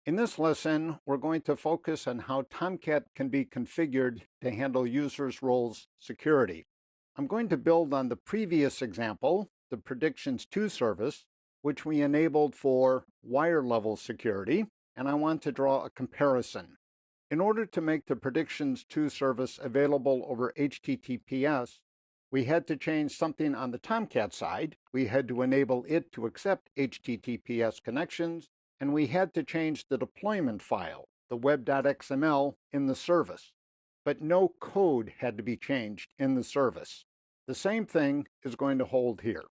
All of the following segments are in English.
In this lesson, we're going to focus on how Tomcat can be configured to handle users' roles security. I'm going to build on the previous example, the Predictions to service, which we enabled for wire level security, and I want to draw a comparison. In order to make the Predictions to service available over HTTPS, we had to change something on the Tomcat side. We had to enable it to accept HTTPS connections, and we had to change the deployment file, the web.xml, in the service. But no code had to be changed in the service. The same thing is going to hold here.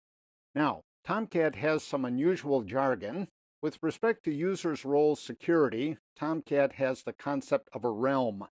Now, Tomcat has some unusual jargon. With respect to users' role security, Tomcat has the concept of a realm.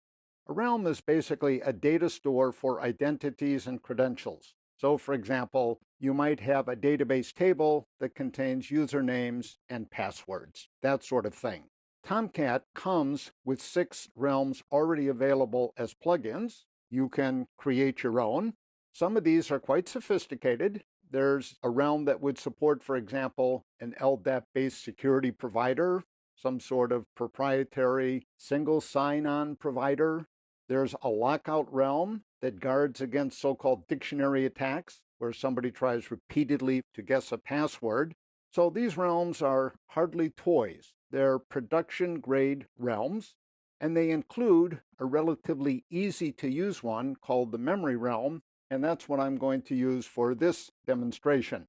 A realm is basically a data store for identities and credentials. So, for example, you might have a database table that contains usernames and passwords, that sort of thing. Tomcat comes with 6 realms already available as plugins. You can create your own. Some of these are quite sophisticated. There's a realm that would support, for example, an LDAP-based security provider, some sort of proprietary single sign-on provider. There's a lockout realm that guards against so-called dictionary attacks, where somebody tries repeatedly to guess a password. So these realms are hardly toys. They're production-grade realms, and they include a relatively easy-to-use one called the memory realm, and that's what I'm going to use for this demonstration.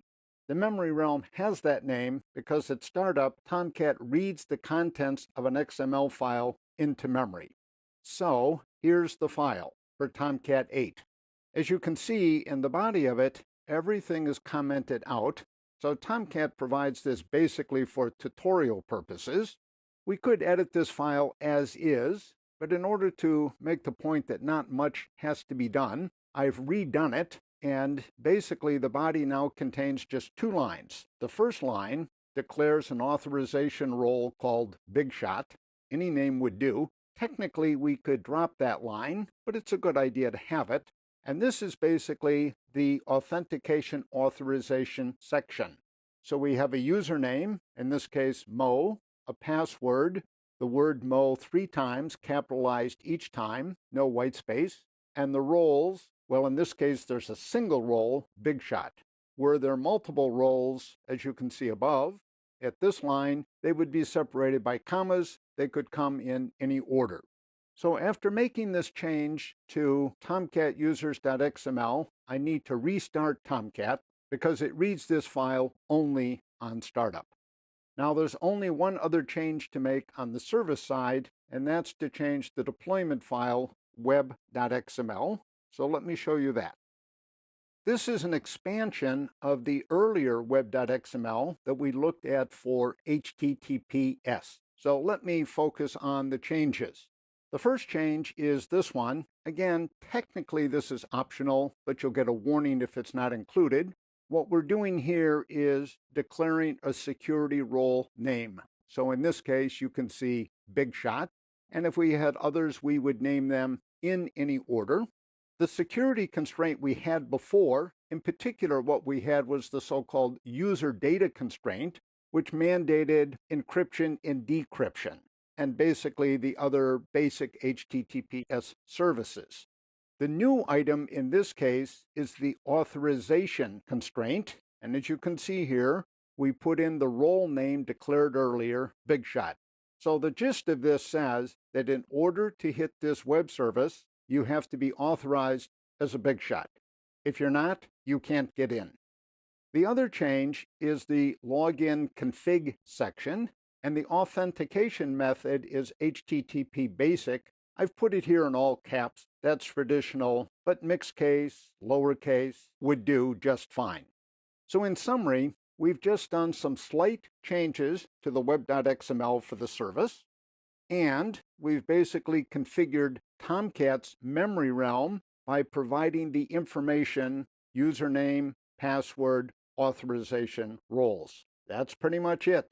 The memory realm has that name because at startup, Tomcat reads the contents of an XML file into memory. So here's the file for Tomcat 8. As you can see in the body of it, everything is commented out. So Tomcat provides this basically for tutorial purposes. We could edit this file as is, but in order to make the point that not much has to be done, I've redone it, and basically the body now contains just 2 lines. The first line declares an authorization role called Big Shot. Any name would do. Technically, we could drop that line, but it's a good idea to have it. And this is basically the authentication authorization section. So we have a username, in this case Mo, a password, the word Mo 3 times, capitalized each time, no white space, and the roles, well, in this case, there's a single role, Big Shot. Were there multiple roles, as you can see above, at this line, they would be separated by commas. They could come in any order. So after making this change to Tomcat users.xml, I need to restart Tomcat because it reads this file only on startup. Now there's only one other change to make on the service side, and that's to change the deployment file web.xml. So let me show you that. This is an expansion of the earlier web.xml that we looked at for HTTPS. So let me focus on the changes. The first change is this one. Again, technically this is optional, but you'll get a warning if it's not included. What we're doing here is declaring a security role name. So in this case, you can see Big Shot. And if we had others, we would name them in any order. The security constraint we had before, in particular what we had was the so-called user data constraint, which mandated encryption and decryption, and basically the other basic HTTPS services. The new item in this case is the authorization constraint, and as you can see here, we put in the role name declared earlier, Big Shot. So the gist of this says that in order to hit this web service, you have to be authorized as a Big Shot. If you're not, you can't get in. The other change is the login config section, and the authentication method is HTTP basic. I've put it here in all caps. That's traditional, but mixed case, lowercase would do just fine. So in summary, we've just done some slight changes to the web.xml for the service, and we've basically configured Tomcat's memory realm by providing the information, username, password, authorization roles. That's pretty much it.